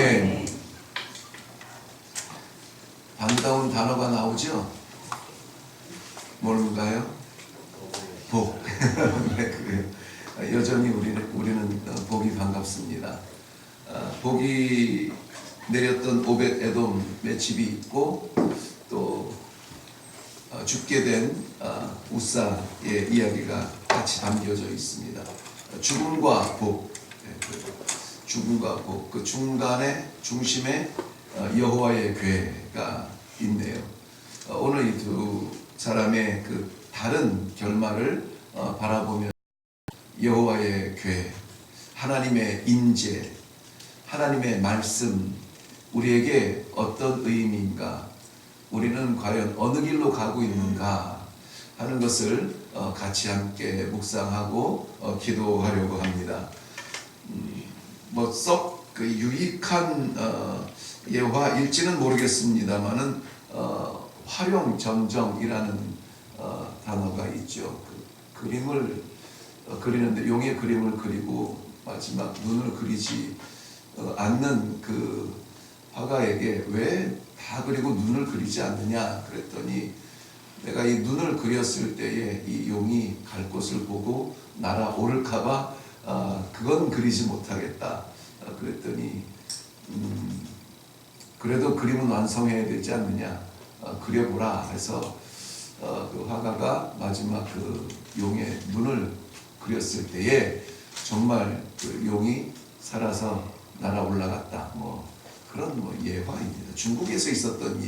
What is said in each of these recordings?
아멘. 반가운 단어가 나오죠? 뭘까요? 복. 네, 그래요. 여전히 우리는 복이 반갑습니다. 복이 내렸던 오벳 에돔의 집이 있고 또 죽게 된 우사의 이야기가 같이 담겨져 있습니다. 죽음과 복, 죽음과 복, 그 중심에 여호와의 궤가 있네요. 오늘 이 두 사람의 그 다른 결말을 바라보면 여호와의 궤, 하나님의 임재, 하나님의 말씀, 우리에게 어떤 의미인가, 우리는 과연 어느 길로 가고 있는가 하는 것을 같이 함께 묵상하고 기도하려고 합니다. 뭐 썩 그 유익한 예화일지는 모르겠습니다만은 활용점정이라는 단어가 있죠. 그 그림을 그리는데 용의 그림을 그리고 마지막 눈을 그리지 않는 그 화가에게 왜 다 그리고 눈을 그리지 않느냐 그랬더니, 내가 이 눈을 그렸을 때에 이 용이 갈 곳을 보고 날아오를까봐 그건 그리지 못하겠다 그랬더니 그래도 그림은 완성해야 되지 않느냐, 그려보라 해서 그 화가가 마지막 그 용의 눈을 그렸을 때에 정말 그 용이 살아서 날아올라갔다, 뭐 그런 예화입니다. 중국에서 있었던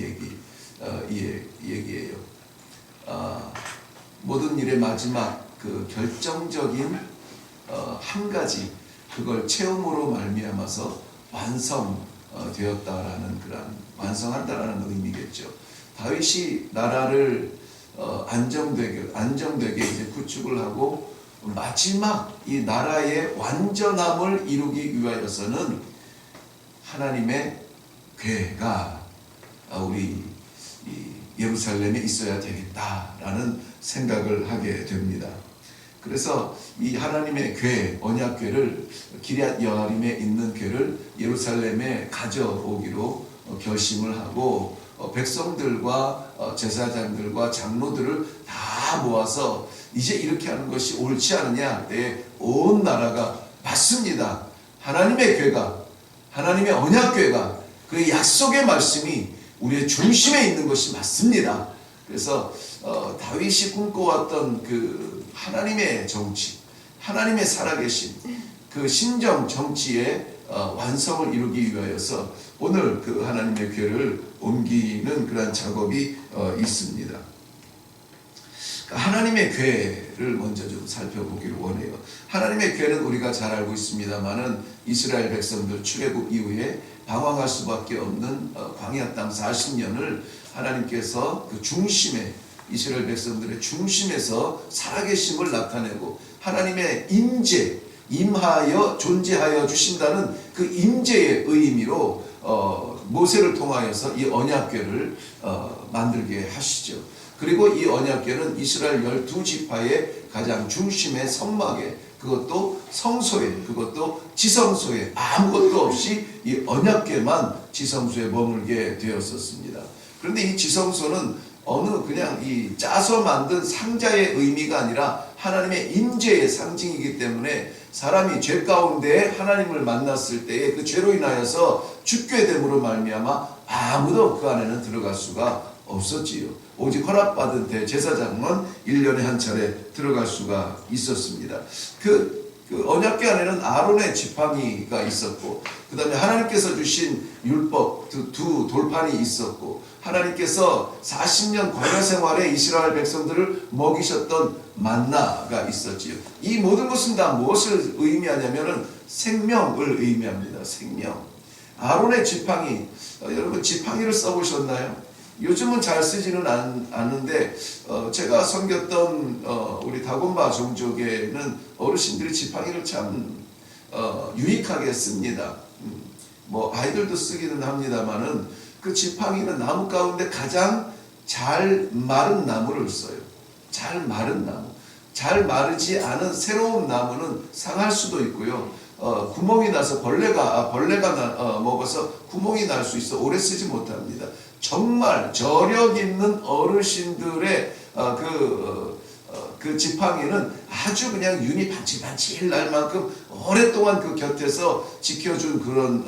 얘기예요. 모든 일의 마지막 그 결정적인 한 가지, 그걸 체험으로 말미암아서 완성되었다라는 그런 완성한다라는 의미겠죠. 다윗이 나라를 안정되게 이제 구축을 하고 마지막 이 나라의 완전함을 이루기 위하여서는 하나님의 궤가 우리 예루살렘에 있어야 되겠다라는 생각을 하게 됩니다. 그래서 이 하나님의 궤, 언약궤를, 기럇 여아림에 있는 궤를 예루살렘에 가져오기로 결심을 하고 백성들과 제사장들과 장로들을 다 모아서 이제 이렇게 하는 것이 옳지 않느냐, 내 온 나라가 맞습니다. 하나님의 궤가, 하나님의 언약궤가, 그 약속의 말씀이 우리의 중심에 있는 것이 맞습니다. 그래서 다윗이 꿈꿔왔던 그 하나님의 정치, 하나님의 살아계신 그 신정 정치의 완성을 이루기 위하여서 오늘 그 하나님의 궤를 옮기는 그런 작업이 있습니다. 하나님의 궤를 먼저 좀 살펴보기를 원해요. 하나님의 궤는 우리가 잘 알고 있습니다만은 이스라엘 백성들 출애굽 이후에 방황할 수밖에 없는 광야 땅 40년을 하나님께서 그 중심에, 이스라엘 백성들의 중심에서 살아계심을 나타내고 하나님의 임재, 임하여 존재하여 주신다는 그 임재의 의미로 모세를 통하여서 이 언약궤를 만들게 하시죠. 그리고 이 언약궤는 이스라엘 12지파의 가장 중심의 성막에, 그것도 성소에, 그것도 지성소에, 아무것도 없이 이 언약궤만 지성소에 머물게 되었었습니다. 그런데 이 지성소는 어느 그냥 이 짜서 만든 상자의 의미가 아니라 하나님의 임재의 상징이기 때문에 사람이 죄 가운데 하나님을 만났을 때에 그 죄로 인하여서 죽게 됨으로 말미암아 아무도 그 안에는 들어갈 수가 없었지요. 오직 허락받은 대제사장만 1년에 한 차례 들어갈 수가 있었습니다. 그 언약궤 안에는 아론의 지팡이가 있었고, 그 다음에 하나님께서 주신 율법 두 돌판이 있었고, 하나님께서 40년 광야 생활에 이스라엘 백성들을 먹이셨던 만나가 있었지요. 이 모든 것은 다 무엇을 의미하냐면은 생명을 의미합니다. 생명. 아론의 지팡이, 여러분 지팡이를 써보셨나요? 요즘은 잘 쓰지는 않는데 제가 섬겼던 우리 다곤바 종족에는 어르신들이 지팡이를 참 유익하게 씁니다. 뭐 아이들도 쓰기는 합니다만은 그 지팡이는 나무 가운데 가장 잘 마른 나무를 써요. 잘 마른 나무. 잘 마르지 않은 새로운 나무는 상할 수도 있고요. 구멍이 나서 벌레가 먹어서 구멍이 날 수 있어 오래 쓰지 못합니다. 정말 저력 있는 어르신들의 그 지팡이는 아주 그냥 윤이 반질반질 날 만큼 오랫동안 그 곁에서 지켜준 그런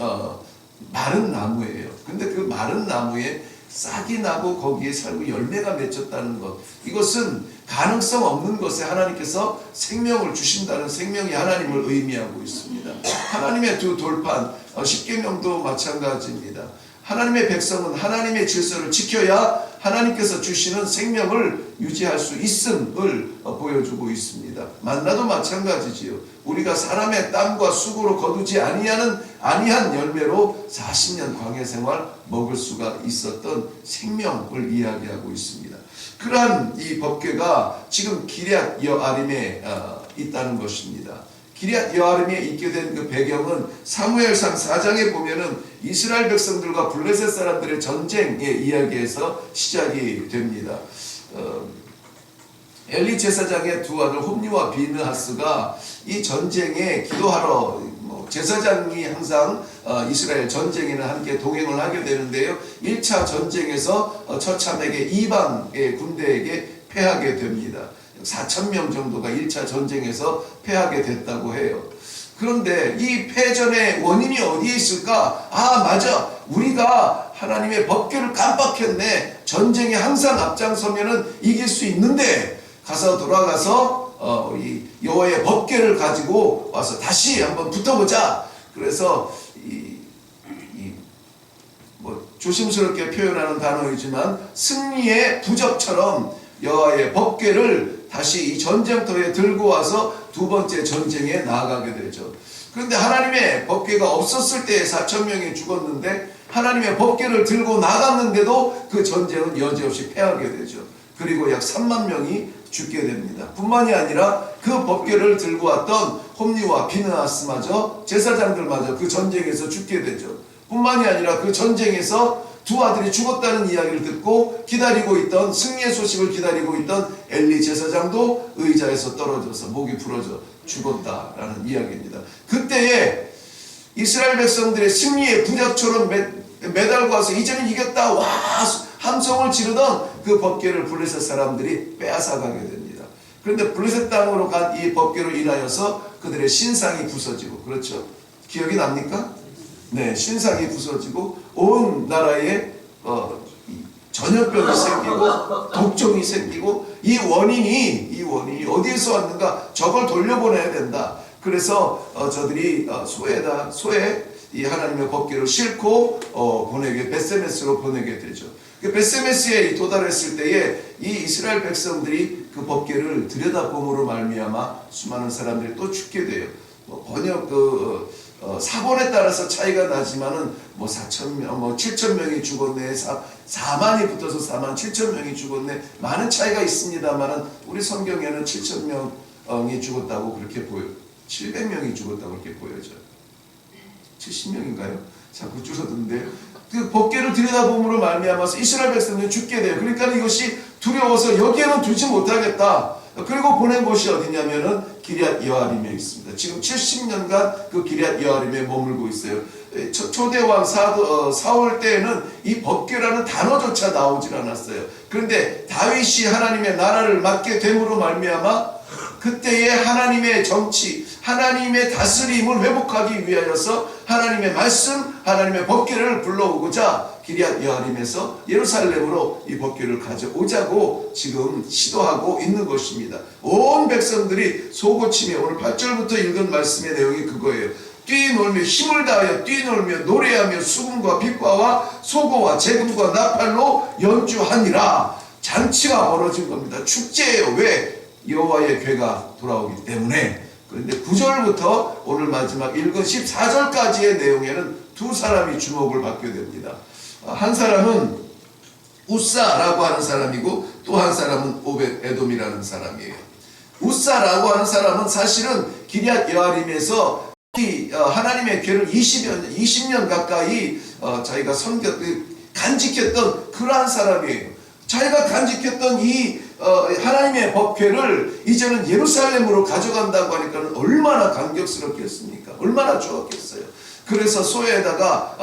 마른 나무예요. 근데 그 마른 나무에 싹이 나고 거기에 살고 열매가 맺혔다는 것, 이것은 가능성 없는 것에 하나님께서 생명을 주신다는, 생명이 하나님을 의미하고 있습니다. 하나님의 두 돌판, 십계명도 마찬가지입니다. 하나님의 백성은 하나님의 질서를 지켜야 하나님께서 주시는 생명을 유지할 수 있음을 보여주고 있습니다. 만나도 마찬가지지요. 우리가 사람의 땀과 수고로 거두지 아니한 열매로 40년 광야 생활 먹을 수가 있었던 생명을 이야기하고 있습니다. 그러한 이 법궤가 지금 기럇 여아림에 있다는 것입니다. 기럇 여아림에 있게 된 그 배경은 사무엘상 4장에 보면은 이스라엘 백성들과 블레셋 사람들의 전쟁의 이야기에서 시작이 됩니다. 엘리 제사장의 두 아들 홈니와 비느하스가 이 전쟁에 기도하러, 제사장이 항상 이스라엘 전쟁에는 함께 동행을 하게 되는데요. 1차 전쟁에서 처참하게 이방의 군대에게 패하게 됩니다. 4,000명 정도가 1차 전쟁에서 패하게 됐다고 해요. 그런데 이 패전의 원인이 어디에 있을까? 맞아, 우리가 하나님의 법궤를 깜빡했네. 전쟁에 항상 앞장서면은 이길 수 있는데, 돌아가서 이 여호와의 법궤를 가지고 와서 다시 한번 붙어보자. 그래서 조심스럽게 표현하는 단어이지만 승리의 부적처럼 여호와의 법궤를 다시 이 전쟁터에 들고 와서 두 번째 전쟁에 나아가게 되죠. 그런데 하나님의 법궤가 없었을 때에 4,000명이 죽었는데, 하나님의 법궤를 들고 나갔는데도 그 전쟁은 여지없이 패하게 되죠. 그리고 약 3만 명이 죽게 됩니다. 뿐만이 아니라 그 법궤를 들고 왔던 홈니와 비느하스마저, 제사장들마저 그 전쟁에서 죽게 되죠. 뿐만이 아니라 그 전쟁에서 두 아들이 죽었다는 이야기를 듣고 기다리고 있던, 승리의 소식을 기다리고 있던 엘리 제사장도 의자에서 떨어져서 목이 부러져 죽었다라는 이야기입니다. 그때에 이스라엘 백성들의 승리의 부적처럼 매달고 와서 이제는 이겼다, 와, 함성을 지르던 그 법궤를 블레셋 사람들이 빼앗아가게 됩니다. 그런데 블레셋 땅으로 간 이 법궤로 인하여서 그들의 신상이 부서지고, 그렇죠? 기억이 납니까? 네, 신상이 부서지고 온 나라에 전염병이 생기고 독종이 생기고, 이 원인이 어디에서 왔는가? 저걸 돌려보내야 된다. 그래서 저들이 소에 이 하나님의 법궤를 싣고 벳세메스로 보내게 되죠. 벳세메스에 도달했을 때에 이 이스라엘 백성들이 그 법궤를 들여다봄으로 말미암아 수많은 사람들이 또 죽게 돼요. 사본에 따라서 차이가 나지만은 4,000명, 7,000명이 죽었네, 4만이 붙어서 4만 7,000명이 죽었네, 많은 차이가 있습니다만은 우리 성경에는 7,000명이 죽었다고 그렇게 보여, 700명이 죽었다고 그렇게 보여져요. 70명인가요? 자꾸 줄어드는데요. 그 법궤를 들여다봄으로 말미암아서 이스라엘 백성들이 죽게 돼요. 그러니까 이것이 두려워서 여기에는 두지 못하겠다. 그리고 보낸 곳이 어디냐면은 기럇 여아림에 있습니다. 지금 70년간 그 기럇 여아림에 머물고 있어요. 초대왕 사울 때에는 이 법궤라는 단어조차 나오질 않았어요. 그런데 다윗이 하나님의 나라를 맡게 됨으로 말미암아 그때의 하나님의 정치, 하나님의 다스림을 회복하기 위하여서 하나님의 말씀, 하나님의 법궤를 불러오고자 기럇 여아림에서 예루살렘으로 이 법궤를 가져오자고 지금 시도하고 있는 것입니다. 온 백성들이 소고치며, 오늘 8절부터 읽은 말씀의 내용이 그거예요. 뛰놀며 힘을 다하여 뛰놀며 노래하며 수금과 빗과와 소고와 재금과 나팔로 연주하니라. 잔치가 벌어진 겁니다. 축제예요. 왜? 여호와의 궤가 돌아오기 때문에. 그런데 9절부터 오늘 마지막 읽은 14절까지의 내용에는 두 사람이 주목을 받게 됩니다. 한 사람은 우사라고 하는 사람이고 또 한 사람은 오벳 에돔이라는 사람이에요. 우사라고 하는 사람은 사실은 기럇 여아림에서 하나님의 궤를 20년 가까이 자기가 간직했던 그러한 사람이에요. 자기가 간직했던 이 하나님의 법궤를 이제는 예루살렘으로 가져간다고 하니까 얼마나 감격스럽겠습니까? 얼마나 좋았겠어요. 그래서 수레에다가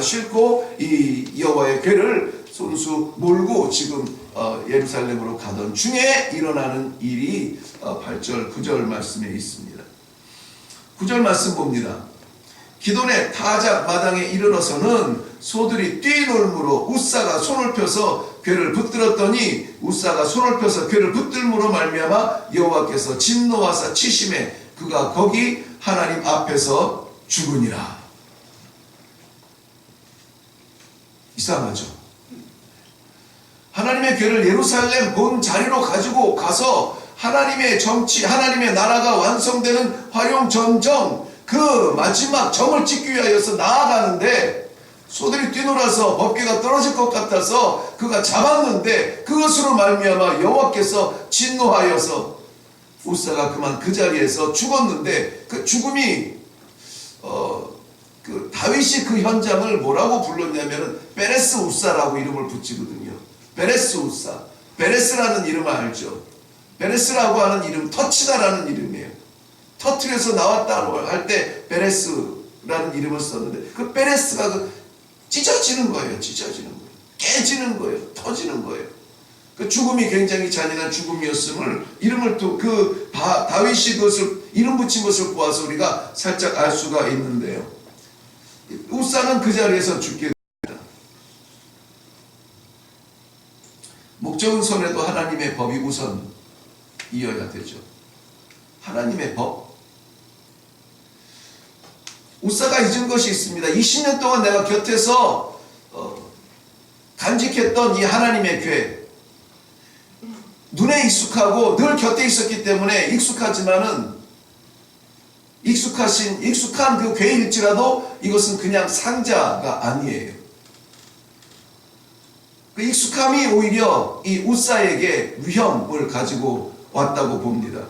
싣고 이 여호와의 궤를 손수 몰고 지금 예루살렘으로 가던 중에 일어나는 일이 8절 9절 말씀에 있습니다. 9절 말씀 봅니다. 기돈의 타작 마당에 이르러서는 소들이 뛰놀므로 우사가 손을 펴서 궤를 붙들었더니 우사가 손을 펴서 궤를 붙들므로 말미암아 여호와께서 진노하사 치심에 그가 거기 하나님 앞에서 죽으니라. 이상하죠. 하나님의 궤를 예루살렘 본 자리로 가지고 가서 하나님의 정치, 하나님의 나라가 완성되는 화룡 전정 그 마지막 점을 찍기 위하여서 나아가는데 소들이 뛰놀아서 법궤가 떨어질 것 같아서 그가 잡았는데 그것으로 말미암아 여호와께서 진노하여서 우사가 그만 그 자리에서 죽었는데 그 죽음이 그 다윗이 그 현장을 뭐라고 불렀냐면은 베레스 우사라고 이름을 붙이거든요. 베레스 우사. 베레스라는 이름을 알죠. 베레스라고 하는 이름, 터치다라는 이름이에요. 터틀에서 나왔다고 할 때 베레스라는 이름을 썼는데 그 베레스가 찢어지는 거예요. 깨지는 거예요. 터지는 거예요. 그 죽음이 굉장히 잔인한 죽음이었음을 이름을 또 그 다윗이 그것을 이름 붙인 것을 보아서 우리가 살짝 알 수가 있는데요. 우사는 그 자리에서 죽게 됩니다. 목적은 손에도 하나님의 법이 우선 이어야 되죠. 하나님의 법. 우사가 잊은 것이 있습니다. 20년 동안 내가 곁에서 간직했던 이 하나님의 궤, 눈에 익숙하고 늘 곁에 있었기 때문에 익숙한 그 궤일지라도 이것은 그냥 상자가 아니에요. 그 익숙함이 오히려 이 우사에게 위험을 가지고 왔다고 봅니다.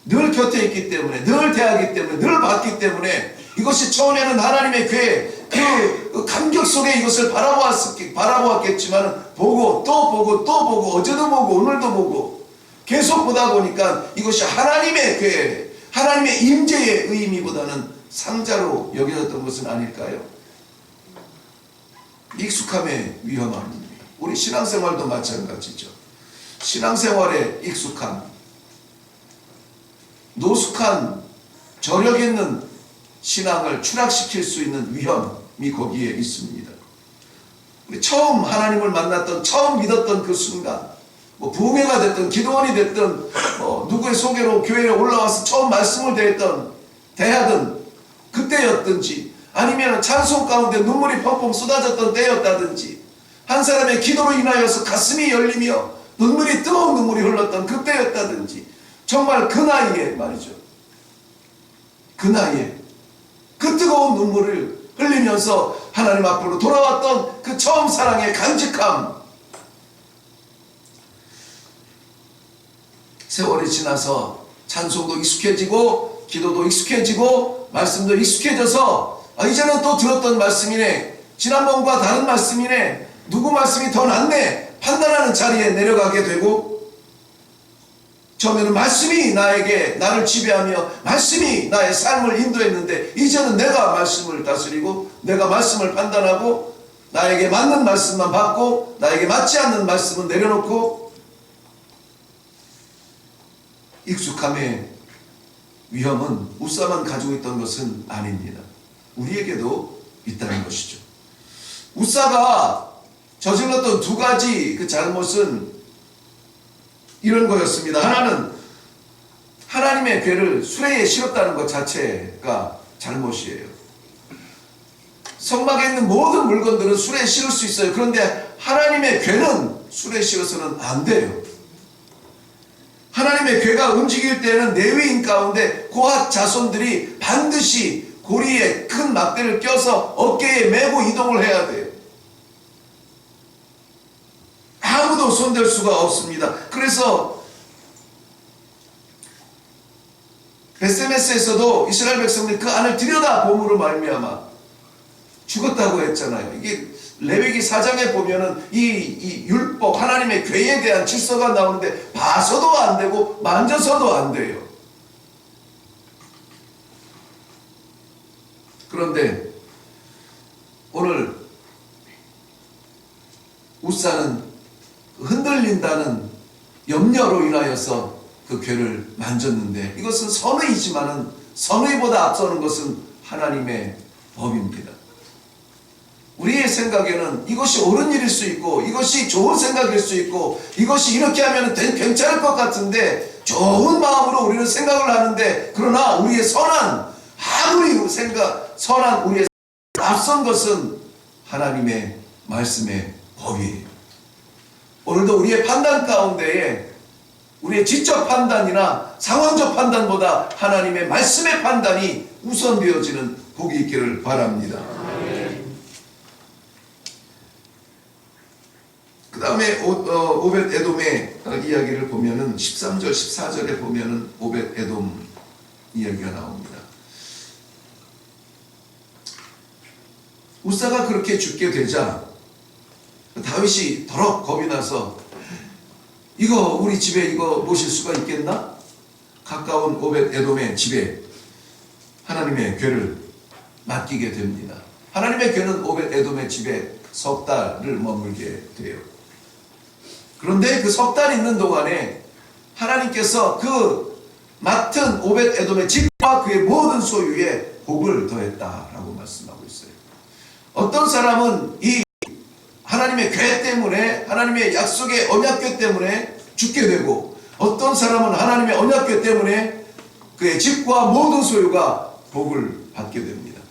늘 곁에 있기 때문에, 늘 대하기 때문에, 늘 봤기 때문에 이것이 처음에는 하나님의 궤, 그 감격 속에 이것을 바라보았겠지만 보고 또 보고 또 보고 어제도 보고 오늘도 보고 계속 보다 보니까 이것이 하나님의 궤, 하나님의 임재의 의미보다는 상자로 여겨졌던 것은 아닐까요? 익숙함의 위험함. 우리 신앙생활도 마찬가지죠. 신앙생활에 익숙함, 노숙한 저력 있는 신앙을 추락시킬 수 있는 위험이 거기에 있습니다. 우리 처음 하나님을 만났던, 처음 믿었던 그 순간, 뭐 부흥회가 됐든 기도원이 됐든 누구의 소개로 교회에 올라와서 처음 말씀을 대하든 그때였든지, 아니면 찬송 가운데 눈물이 펑펑 쏟아졌던 때였다든지, 한 사람의 기도로 인하여서 가슴이 열리며 뜨거운 눈물이 흘렀던 그때였다든지, 정말 그 나이에 말이죠. 그 나이에 그 뜨거운 눈물을 흘리면서 하나님 앞으로 돌아왔던 그 처음 사랑의 간직함, 세월이 지나서 찬송도 익숙해지고 기도도 익숙해지고 말씀도 익숙해져서 이제는 또 들었던 말씀이네, 지난번과 다른 말씀이네, 누구 말씀이 더 낫네 판단하는 자리에 내려가게 되고, 처음에는 말씀이 나를 지배하며 말씀이 나의 삶을 인도했는데 이제는 내가 말씀을 다스리고 내가 말씀을 판단하고 나에게 맞는 말씀만 받고 나에게 맞지 않는 말씀은 내려놓고, 익숙함의 위험은 우사만 가지고 있던 것은 아닙니다. 우리에게도 있다는 것이죠. 우사가 저질렀던 두 가지 그 잘못은 이런 거였습니다. 하나는 하나님의 궤를 수레에 실었다는 것 자체가 잘못이에요. 성막에 있는 모든 물건들은 수레에 실을 수 있어요. 그런데 하나님의 궤는 수레에 실어서는 안 돼요. 하나님의 궤가 움직일 때는 레위인 가운데 고핫 자손들이 반드시 고리에 큰 막대를 껴서 어깨에 메고 이동을 해야 돼요. 아무도 손댈 수가 없습니다. 그래서 베세메스에서도 이스라엘 백성들이 그 안을 들여다봄으로 말미암아 죽었다고 했잖아요. 이게 레위기 4장에 보면은 이 율법, 하나님의 궤에 대한 질서가 나오는데 봐서도 안 되고 만져서도 안 돼요. 그런데 오늘 우사는 흔들린다는 염려로 인하여서 그 궤를 만졌는데, 이것은 선의이지만은 선의보다 앞서는 것은 하나님의 법입니다. 우리의 생각에는 이것이 옳은 일일 수 있고, 이것이 좋은 생각일 수 있고, 이것이 이렇게 하면 괜찮을 것 같은데 좋은 마음으로 우리는 생각을 하는데, 그러나 우리의 선한 우리의 앞선 것은 하나님의 말씀의 법이에요. 오늘도 우리의 판단 가운데에 우리의 지적 판단이나 상황적 판단보다 하나님의 말씀의 판단이 우선되어지는 복이 있기를 바랍니다. 그 다음에 오벳 에돔의 이야기를 보면은 13절 14절에 보면은 오벳 에돔 이야기가 나옵니다. 우사가 그렇게 죽게 되자 다윗이 더럽 겁이 나서, 이거 우리 집에 이거 모실 수가 있겠나? 가까운 오벳 에돔의 집에 하나님의 궤를 맡기게 됩니다. 하나님의 궤는 오벳 에돔의 집에 석 달을 머물게 돼요. 그런데 그 석 달 있는 동안에 하나님께서 그 맡은 오벳 에돔의 집과 그의 모든 소유에 복을 더했다라고 말씀하고 있어요. 어떤 사람은 이 하나님의 궤 때문에, 하나님의 약속의 언약궤 때문에 죽게 되고, 어떤 사람은 하나님의 언약궤 때문에 그의 집과 모든 소유가 복을 받게 됩니다.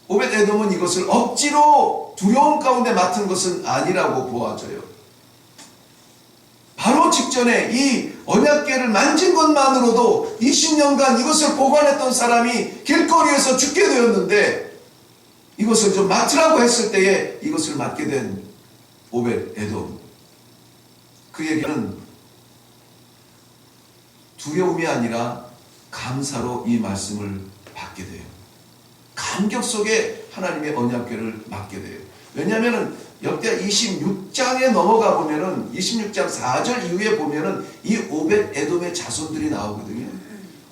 오벳 에돔은 이것을 억지로 두려움 가운데 맡은 것은 아니라고 보아져요. 바로 직전에 이 언약궤를 만진 것만으로도 20년간 이것을 보관했던 사람이 길거리에서 죽게 되었는데, 이것을 좀 맡으라고 했을 때에 이것을 맡게 된 오벳 에돔, 그에게는 두려움이 아니라 감사로 이 말씀을 받게 돼요. 감격 속에 하나님의 언약궤를 맡게 돼요. 왜냐하면 역대 26장에 넘어가 보면은 26장 4절 이후에 보면은 이 오벳 에돔의 자손들이 나오거든요.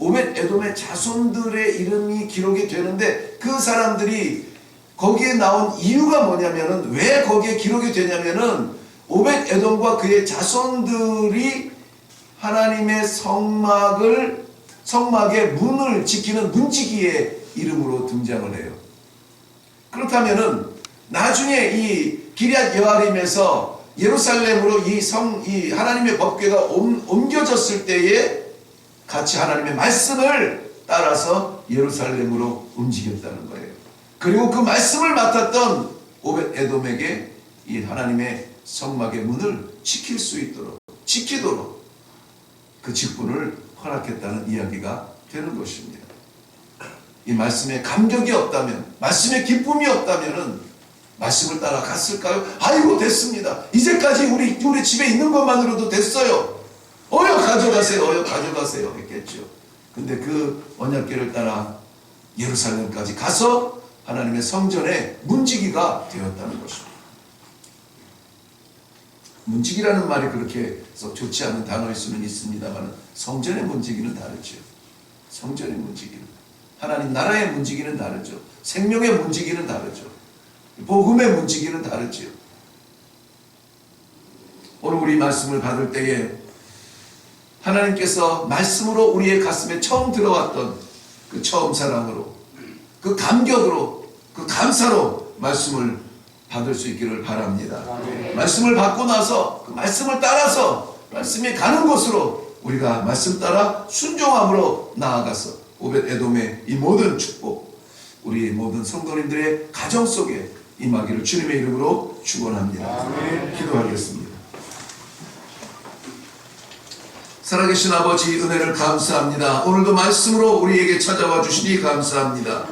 오벳 에돔의 자손들의 이름이 기록이 되는데, 그 사람들이 거기에 나온 이유가 뭐냐면은, 왜 거기에 기록이 되냐면은, 오벳 에돔과 그의 자손들이 하나님의 성막의 문을 지키는 문지기의 이름으로 등장을 해요. 그렇다면은 나중에 이 기럇 여아림에서 예루살렘으로 이 하나님의 법궤가 옮겨졌을 때에 같이 하나님의 말씀을 따라서 예루살렘으로 움직였다는 거예요. 그리고 그 말씀을 맡았던 오벳 에돔에게 이 하나님의 성막의 문을 지키도록 그 직분을 허락했다는 이야기가 되는 것입니다. 이 말씀에 감격이 없다면, 말씀에 기쁨이 없다면은 말씀을 따라갔을까요? 아이고 됐습니다. 이제까지 우리 집에 있는 것만으로도 됐어요. 어여 가져가세요 했겠죠. 근데 그 언약궤를 따라 예루살렘까지 가서 하나님의 성전의 문지기가 되었다는 것입니다. 문지기라는 말이 그렇게 썩 좋지 않은 단어일 수는 있습니다만, 성전의 문지기는 다르죠. 성전의 문지기는, 하나님 나라의 문지기는 다르죠. 생명의 문지기는 다르죠. 복음의 문지기는 다르죠. 오늘 우리 말씀을 받을 때에 하나님께서 말씀으로 우리의 가슴에 처음 들어왔던 그 처음 사랑으로, 그 감격으로, 그 감사로 말씀을 받을 수 있기를 바랍니다. 말씀을 받고 나서 그 말씀을 따라서 말씀이 가는 곳으로 우리가 말씀 따라 순종함으로 나아가서 오벳 에돔의 이 모든 축복, 우리 모든 성도님들의 가정 속에 임하기를 주님의 이름으로 축원합니다. 기도하겠습니다. 살아계신 아버지, 은혜를 감사합니다. 오늘도 말씀으로 우리에게 찾아와 주시니 감사합니다.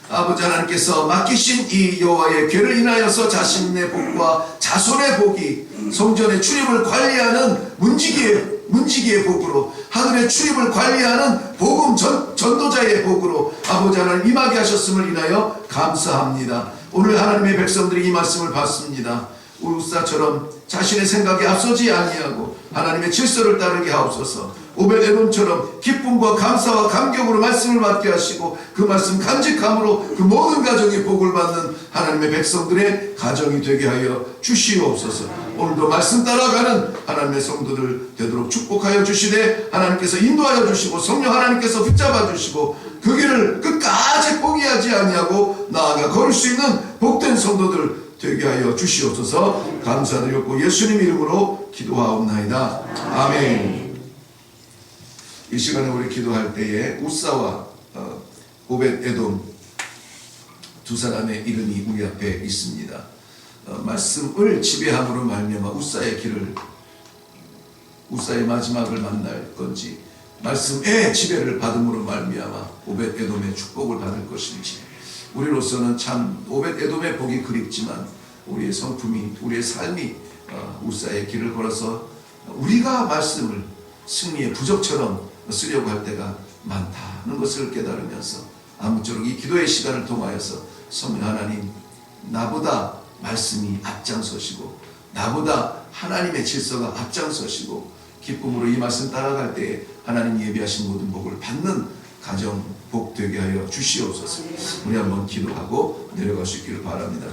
아버지 하나님께서 맡기신 이 여호와의 궤를 인하여서 자신의 복과 자손의 복이 성전의 출입을 관리하는 문지기의 복으로, 하늘의 출입을 관리하는 복음 전도자의 복으로 아버지 하나님 임하게 하셨음을 인하여 감사합니다. 오늘 하나님의 백성들이 이 말씀을 받습니다. 우사처럼 자신의 생각에 앞서지 아니하고 하나님의 질서를 따르게 하옵소서. 오벳에돔처럼 기쁨과 감사와 감격으로 말씀을 받게 하시고 그 말씀 간직함으로 그 모든 가정이 복을 받는 하나님의 백성들의 가정이 되게 하여 주시옵소서. 오늘도 말씀 따라가는 하나님의 성도들 되도록 축복하여 주시되 하나님께서 인도하여 주시고 성령 하나님께서 붙잡아 주시고 그 길을 끝까지 포기하지 아니하고 나아가 걸을 수 있는 복된 성도들 되게 하여 주시옵소서. 감사드렸고 예수님 이름으로 기도하옵나이다. 아멘. 이 시간에 우리 기도할 때에 우사와 오벳에돔 두 사람의 이름이 우리 앞에 있습니다. 말씀을 지배함으로 말미암아 우사의 마지막을 만날 건지 말씀의 지배를 받음으로 말미암아 오벳에돔의 축복을 받을 것인지 우리로서는 참 오벳에돔의 복이 그립지만 우리의 성품이 우리의 삶이 우사의 길을 걸어서 우리가 말씀을 승리의 부적처럼 쓰려고 할 때가 많다는 것을 깨달으면서 아무쪼록 이 기도의 시간을 통하여서 성령 하나님 나보다 말씀이 앞장서시고 나보다 하나님의 질서가 앞장서시고 기쁨으로 이 말씀 따라갈 때에 하나님 예비하신 모든 복을 받는 가정 복 되게 하여 주시옵소서. 우리 한번 기도하고 내려갈 수 있기를 바랍니다.